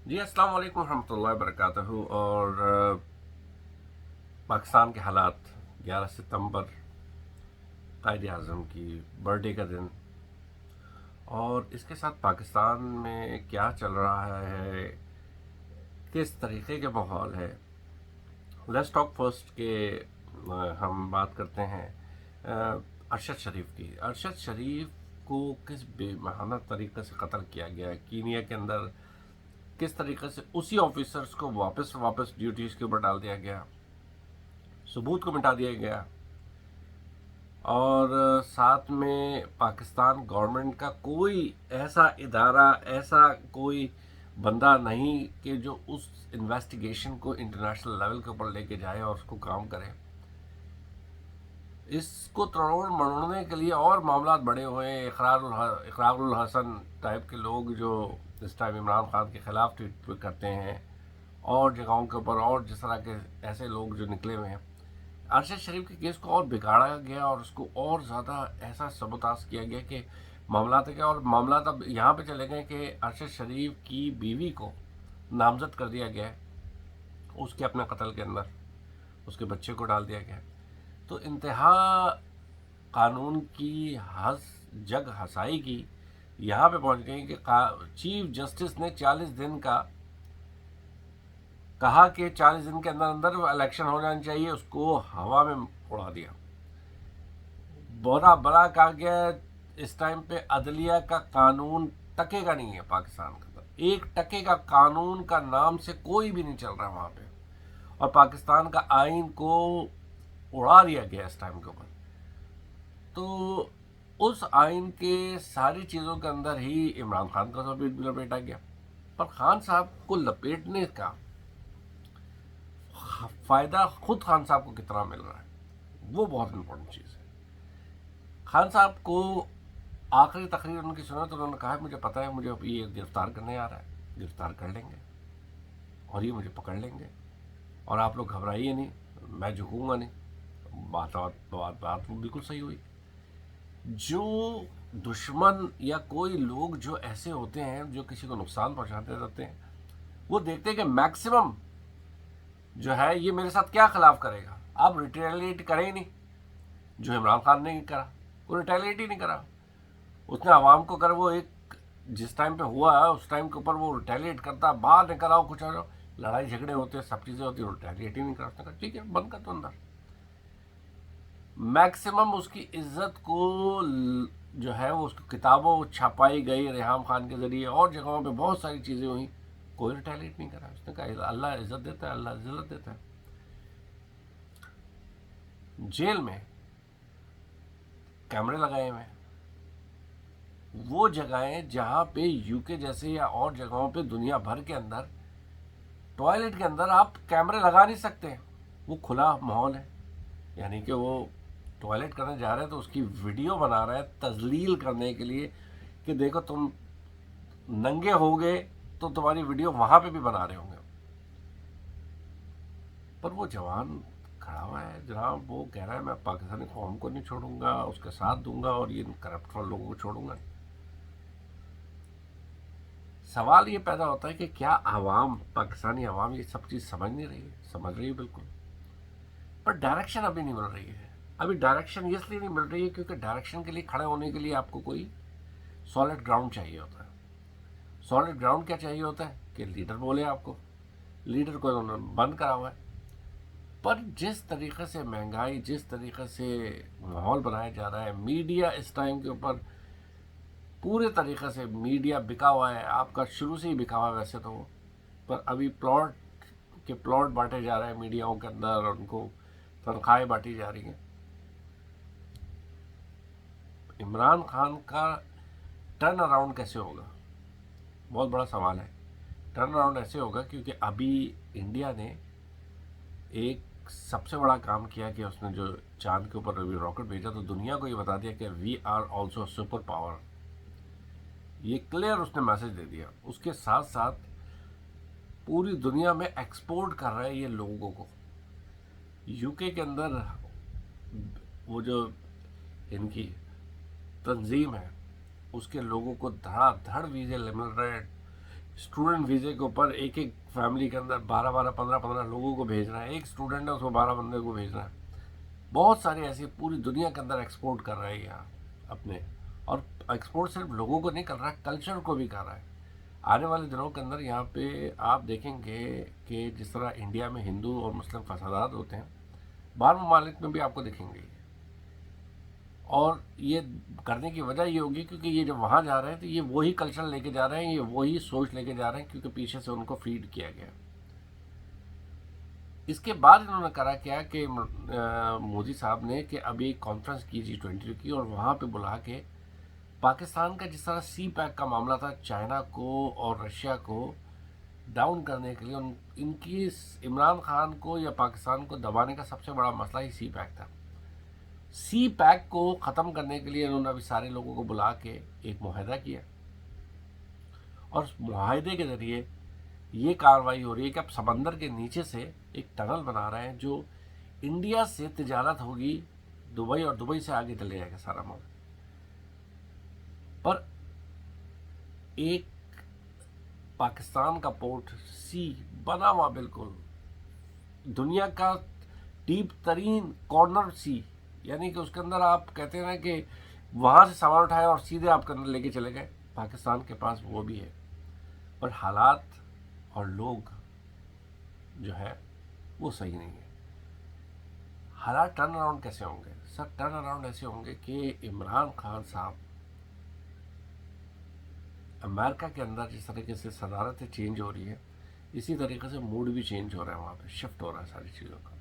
جی السلام علیکم ورحمۃ اللہ وبرکاتہ. اور پاکستان کے حالات 11 ستمبر قائد اعظم کی برتھ ڈے کا دن، اور اس کے ساتھ پاکستان میں کیا چل رہا ہے، کس طریقے کے ماحول ہے. لیٹس ٹاک فرسٹ کہ ہم بات کرتے ہیں ارشد شریف کی. ارشد شریف کو کس بے معنی طریقے سے قتل کیا گیا ہے کینیا کے اندر. کس طریقے سے اسی آفیسرز کو واپس ڈیوٹیز کے اوپر ڈال دیا گیا، ثبوت کو مٹا دیا گیا، اور ساتھ میں پاکستان گورنمنٹ کا کوئی ایسا ادارہ، ایسا کوئی بندہ نہیں کہ جو اس انویسٹیگیشن کو انٹرنیشنل لیول کے اوپر لے کے جائے اور اس کو کام کرے. اس کو تروڑ مروڑنے کے لیے اور معاملات بڑے ہوئے ہیں. اقرار الحسن ٹائپ کے لوگ جو اس ٹائم عمران خان کے خلاف ٹویٹ کرتے ہیں، اور جگہوں کے اوپر اور جس طرح کے ایسے لوگ جو نکلے ہوئے ہیں. ارشد شریف کے کیس کو اور بگاڑا گیا اور اس کو اور زیادہ ایسا سبوتاژ کیا گیا کہ معاملات اور معاملات اب یہاں پہ چلے گئے کہ ارشد شریف کی بیوی کو نامزد کر دیا گیا ہے اس کے اپنے قتل کے اندر، اس کے بچے کو ڈال دیا گیا. تو انتہا قانون کی جگ ہسائی کی یہاں پہ پہنچ گئی کہ چیف جسٹس نے 40 دن کا کہا کہ 40 دن کے اندر اندر الیکشن ہو جانی چاہیے، اس کو ہوا میں اڑا دیا. بڑا کہا گیا اس ٹائم پہ عدلیہ کا قانون ٹکے کا نہیں ہے پاکستان کے اندر. 1 ٹکے کا قانون کا نام سے کوئی بھی نہیں چل رہا وہاں پہ، اور پاکستان کا آئین کو اڑا دیا گیا اس ٹائم کے اوپر. تو اس آئین کے ساری چیزوں کے اندر ہی عمران خان کا بھی لپیٹا گیا. پر خان صاحب کو لپیٹنے کا فائدہ خود خان صاحب کو کتنا مل رہا ہے، وہ بہت امپورٹنٹ چیز ہے. خان صاحب کو آخری تقریر ان کی سنا تو انہوں نے کہا مجھے پتا ہے مجھے یہ گرفتار کرنے آ رہا ہے، گرفتار کر لیں گے اور یہ مجھے پکڑ لیں گے، اور آپ لوگ گھبرائیے نہیں، میں جھکوں گا نہیں. بات بالکل صحیح ہوئی. جو دشمن یا کوئی لوگ جو ایسے ہوتے ہیں جو کسی کو نقصان پہنچاتے رہتے ہیں، وہ دیکھتے ہیں کہ میکسیمم جو ہے یہ میرے ساتھ کیا خلاف کرے گا. آپ ریٹیلیٹ کریں ہی نہیں. جو عمران خان نے کرا وہ ریٹیلیٹ ہی نہیں کرا. اس نے عوام کو کر وہ ایک جس ٹائم پہ ہوا ہے اس ٹائم کے اوپر وہ ریٹیلیٹ کرتا، باہر نکل آؤ کچھ ہو جاؤ، لڑائی جھگڑے ہوتے، سب چیزیں ہوتی، ریٹیلیٹ ہی نہیں کرا. اس نے کہا ٹھیک ہے بند کر دو اندر. میکسیمم اس کی عزت کو جو ہے وہ اس کی کتابوں چھپائی گئی ریحام خان کے ذریعے، اور جگہوں پہ بہت ساری چیزیں ہوئیں، کوئی ریٹیلیٹ نہیں کرا. اس نے کہا اللہ عزت دیتا ہے، اللہ ذلت دیتا ہے. جیل میں کیمرے لگائے ہوئے ہیں. وہ جگہیں جہاں پہ یو کے جیسے یا اور جگہوں پہ دنیا بھر کے اندر ٹوائلٹ کے اندر آپ کیمرے لگا نہیں سکتے، وہ کھلا ماحول ہے. یعنی کہ وہ ٹوائلٹ کرنے جا رہے ہیں تو اس کی ویڈیو بنا رہے ہیں تذلیل کرنے کے لیے کہ دیکھو تم ننگے ہو گئے تو تمہاری ویڈیو وہاں پہ بھی بنا رہے ہوں گے. پر وہ جوان کھڑا ہوا ہے جناب، وہ کہہ رہا ہے میں پاکستانی قوم کو نہیں چھوڑوں گا، اس کے ساتھ دوں گا، اور یہ کرپٹ لوگوں کو چھوڑوں گا. سوال یہ پیدا ہوتا ہے کہ کیا عوام، پاکستانی عوام یہ سب چیز سمجھ نہیں رہی ہے؟ سمجھ رہی ہے بالکل، پر ڈائریکشن ابھی نہیں مل رہی ہے. ابھی ڈائریکشن اس لیے نہیں مل رہی ہے کیونکہ ڈائریکشن کے لیے کھڑے ہونے کے لیے آپ کو کوئی سالڈ گراؤنڈ چاہیے ہوتا ہے. سالڈ گراؤنڈ کیا چاہیے ہوتا ہے کہ لیڈر بولے آپ کو. لیڈر کو انہوں نے بند کرا ہوا ہے. پر جس طریقے سے مہنگائی، جس طریقے سے ماحول بنایا جا رہا ہے، میڈیا اس ٹائم کے اوپر پورے طریقے سے میڈیا بکا ہوا ہے. آپ کا شروع سے ہی بکا ہوا ہے ویسے تو وہ، پر ابھی پلاٹ بانٹے جا رہے ہیں میڈیاؤں کے اندر، اور ان کو تنخواہیں بانٹی جا رہی ہیں. عمران خان کا ٹرن اراؤنڈ کیسے ہوگا؟ بہت بڑا سوال ہے. ٹرن اراؤنڈ ایسے ہوگا کیونکہ ابھی انڈیا نے ایک سب سے بڑا کام کیا کہ اس نے جو چاند کے اوپر ابھی راکٹ بھیجا تو دنیا کو یہ بتا دیا کہ we are also super power. یہ کلیئر اس نے میسج دے دیا. اس کے ساتھ ساتھ پوری دنیا میں ایکسپورٹ کر رہا ہے یہ لوگوں کو. یو کے اندر وہ جو ان کی تنظیم ہے اس کے لوگوں کو دھڑا دھڑ ویزے مل رہے ہیں. اسٹوڈنٹ ویزے کے اوپر ایک ایک فیملی کے اندر 12 15 لوگوں کو بھیج رہا ہے. ایک اسٹوڈنٹ ہے اس کو 12 بندے کو بھیج رہا ہے. بہت سارے ایسے پوری دنیا کے اندر ایکسپورٹ کر رہا ہے یہاں اپنے. اور ایکسپورٹ صرف لوگوں کو نہیں کر رہا ہے, کلچر کو بھی کر رہا ہے. آنے والے دنوں کے اندر یہاں پہ آپ دیکھیں گے کہ جس طرح انڈیا میں ہندو اور مسلم فسادات ہوتے ہیں, باہر ممالک میں بھی آپ کو دکھیں گے. اور یہ کرنے کی وجہ یہ ہوگی کیونکہ یہ جب وہاں جا رہے ہیں تو یہ وہی کلچر لے کے جا رہے ہیں, یہ وہی سوچ لے کے جا رہے ہیں, کیونکہ پیچھے سے ان کو فیڈ کیا گیا. اس کے بعد انہوں نے کرا کیا کہ مودی صاحب نے کہ ابھی ایک کانفرنس کی G20 کی, اور وہاں پہ بلا کے پاکستان کا جس طرح سی پیک کا معاملہ تھا, چائنا کو اور رشیا کو ڈاؤن کرنے کے لیے ان کی عمران خان کو یا پاکستان کو دبانے کا سب سے بڑا مسئلہ ہی سی پیک تھا. سی پیک کو ختم کرنے کے لیے انہوں نے ابھی سارے لوگوں کو بلا کے ایک معاہدہ کیا, اور اس معاہدے کے ذریعے یہ کارروائی ہو رہی ہے کہ اب سمندر کے نیچے سے ایک ٹنل بنا رہے ہیں جو انڈیا سے تجارت ہوگی دبئی, اور دبئی سے آگے چلے جائے گا سارا مال. پر ایک پاکستان کا پورٹ سی بنا ہوا بالکل دنیا کا ڈیپ ترین کارنر سی, یعنی کہ اس کے اندر آپ کہتے ہیں کہ وہاں سے سامان اٹھائے اور سیدھے آپ کے اندر لے کے چلے گئے, پاکستان کے پاس وہ بھی ہے. پر حالات اور لوگ جو ہے وہ صحیح نہیں ہے. حالات ٹرن اراؤنڈ کیسے ہوں گے سر؟ ٹرن اراؤنڈ ایسے ہوں گے کہ عمران خان صاحب امریکہ کے اندر جس طریقے سے صدارتیں چینج ہو رہی ہے, اسی طریقے سے موڈ بھی چینج ہو رہا ہے, وہاں پہ شفٹ ہو رہا ہے ساری چیزوں کا.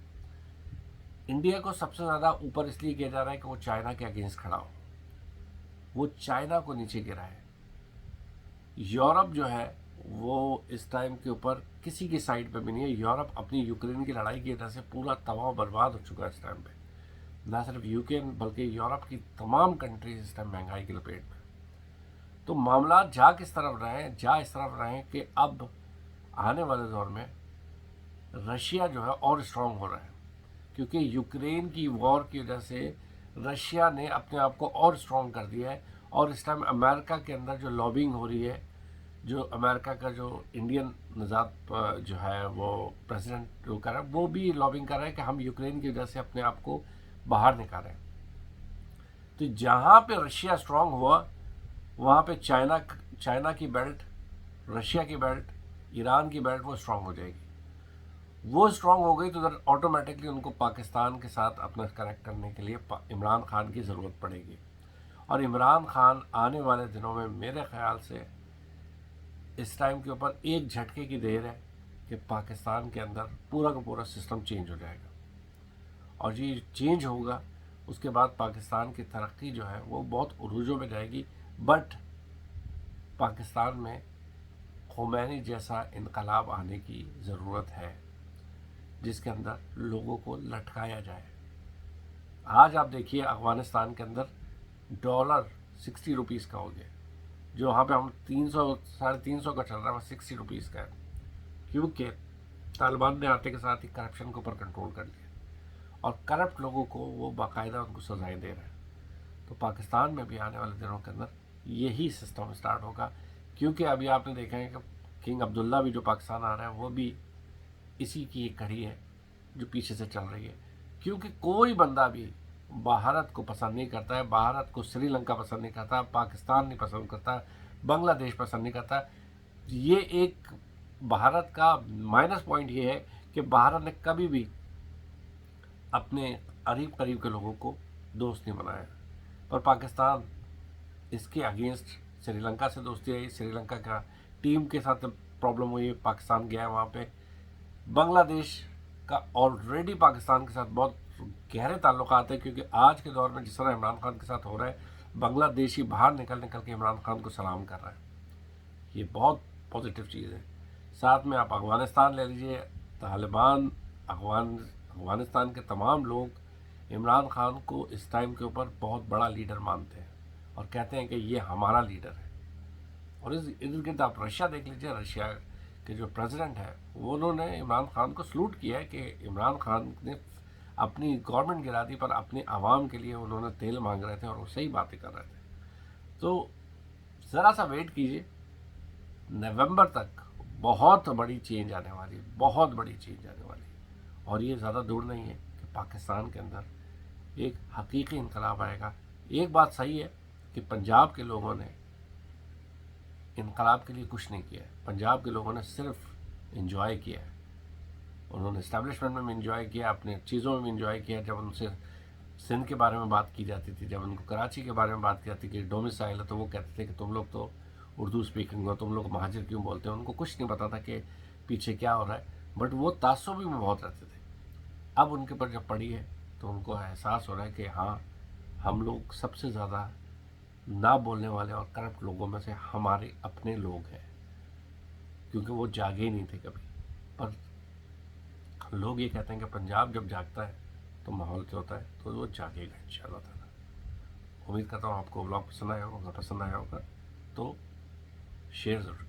انڈیا کو سب سے زیادہ اوپر اس لیے کیا جا رہا ہے کہ وہ چائنا کے اگینسٹ کھڑا ہو, وہ چائنا کو نیچے گرا ہے. یورپ جو ہے وہ اس ٹائم کے اوپر کسی کی سائڈ پہ بھی نہیں ہے. یورپ اپنی یوکرین کی لڑائی کی وجہ سے پورا تباہ و برباد ہو چکا ہے اس ٹائم پہ. نہ صرف یوکرین بلکہ یورپ کی تمام کنٹریز اس ٹائم مہنگائی کی لپیٹ میں. تو معاملات جا کس طرف رہیں؟ جا اس طرف رہیں کہ اب آنے والے دور میں رشیا جو ہے اور اسٹرانگ ہو رہا ہے, کیونکہ یوکرین کی وار کی وجہ سے رشیا نے اپنے آپ کو اور اسٹرانگ کر دیا ہے. اور اس ٹائم امریکہ کے اندر جو لابنگ ہو رہی ہے, جو امریکہ کا جو انڈین نژاد جو ہے وہ پریزیڈنٹ جو کر رہا ہے, وہ بھی لابنگ کر رہا ہے کہ ہم یوکرین کی وجہ سے اپنے آپ کو باہر نکالیں. تو جہاں پہ رشیا اسٹرانگ ہوا وہاں پہ چائنا کی بیلٹ, رشیا کی بیلٹ, ایران کی بیلٹ وہ اسٹرانگ ہو جائے گی. وہ اسٹرانگ ہو گئی تو ادھر آٹومیٹکلی ان کو پاکستان کے ساتھ اپنا کنیکٹ کرنے کے لیے عمران خان کی ضرورت پڑے گی. اور عمران خان آنے والے دنوں میں میرے خیال سے اس ٹائم کے اوپر ایک جھٹکے کی دیر ہے کہ پاکستان کے اندر پورا کا پورا سسٹم چینج ہو جائے گا. اور یہ چینج ہوگا اس کے بعد پاکستان کی ترقی جو ہے وہ بہت عروجوں میں جائے گی. بٹ پاکستان میں خمینی جیسا انقلاب آنے کی ضرورت ہے جس کے اندر لوگوں کو لٹکایا جائے. آج آپ دیکھیے افغانستان کے اندر ڈالر 60 روپیز کا ہو گیا, جو وہاں پہ ہم 300 کا چل رہا ہے وہ 60 روپیز کا ہے, کیونکہ طالبان نے آتے کے ساتھ ہی کرپشن کے اوپر کنٹرول کر لیا, اور کرپٹ لوگوں کو وہ باقاعدہ ان کو سزائیں دے رہے ہیں. تو پاکستان میں بھی آنے والے دنوں کے اندر یہی سسٹم اسٹارٹ ہوگا, کیونکہ ابھی آپ نے دیکھا ہے کہ کنگ عبداللہ بھی جو پاکستان آ رہا ہے وہ بھی اسی کی ایک کڑی ہے جو پیچھے سے چل رہی ہے. کیونکہ کوئی بندہ بھی بھارت کو پسند نہیں کرتا ہے, بھارت کو سری لنکا پسند نہیں کرتا, پاکستان نہیں پسند کرتا, بنگلہ دیش پسند نہیں کرتا. یہ ایک بھارت کا مائنس پوائنٹ یہ ہے کہ بھارت نے کبھی بھی اپنے قریب کے لوگوں کو دوست نہیں بنایا. پر پاکستان اس کے اگینسٹ سری لنکا سے دوستی رہی, سری لنکا کا ٹیم کے ساتھ پرابلم ہوئی, پاکستان گیا ہے وہاں پہ. بنگلہ دیش کا آلریڈی پاکستان کے ساتھ بہت گہرے تعلقات ہیں, کیونکہ آج کے دور میں جس طرح عمران خان کے ساتھ ہو رہا ہے, بنگلہ دیشی باہر نکل کے عمران خان کو سلام کر رہا ہے. یہ بہت پازیٹیو چیز ہے. ساتھ میں آپ افغانستان لے لیجئے, طالبان افغانستان کے تمام لوگ عمران خان کو اس ٹائم کے اوپر بہت بڑا لیڈر مانتے ہیں اور کہتے ہیں کہ یہ ہمارا لیڈر ہے. اور اس ارد گرد آپ رشیا دیکھ لیجیے, رشیا کے جو پریزیڈنٹ ہے وہ انہوں نے عمران خان کو سلوٹ کیا ہے کہ عمران خان نے اپنی گورنمنٹ گرا دی, پر اپنی عوام کے لیے انہوں نے تیل مانگ رہے تھے اور وہ صحیح باتیں کر رہے تھے. تو ذرا سا ویٹ کیجیے, نومبر تک بہت بڑی چینج آنے والی، بہت بڑی چینج آنے والی، اور یہ زیادہ دور نہیں ہے کہ پاکستان کے اندر ایک حقیقی انقلاب آئے گا۔ ایک بات صحیح ہے کہ پنجاب کے لوگوں نے انقلاب کے لیے کچھ نہیں کیا ہے، پنجاب کے لوگوں نے صرف انجوائے کیا ہے، انہوں نے اسٹیبلشمنٹ میں بھی انجوائے کیا، اپنے چیزوں میں بھی انجوائے کیا۔ جب ان سے سندھ کے بارے میں بات کی جاتی تھی، جب ان کو کراچی کے بارے میں بات کی جاتی کہ ڈومسائل ہے، تو وہ کہتے تھے کہ تم لوگ تو اردو اسپیکنگ ہو، تم لوگ مہاجر کیوں بولتے ہیں؟ ان کو کچھ نہیں پتا تھا کہ پیچھے کیا ہو رہا ہے، بٹ وہ تعصبی میں بہت رہتے تھے۔ اب ان کے پر جب پڑی ہے تو ان کو احساس ہو رہا ہے کہ ہاں، ہم لوگ سب سے زیادہ نہ بولنے والے اور کرپٹ لوگوں میں سے ہمارے اپنے لوگ ہیں، کیونکہ وہ جاگے ہی نہیں تھے کبھی۔ پر لوگ یہ کہتے ہیں کہ پنجاب جب جاگتا ہے تو ماحول کیا ہوتا ہے، تو وہ جاگے گا انشاءاللہ تعالیٰ۔ امید کرتا ہوں آپ کو بلاگ پسند آیا ہوگا، تو شیئر ضرور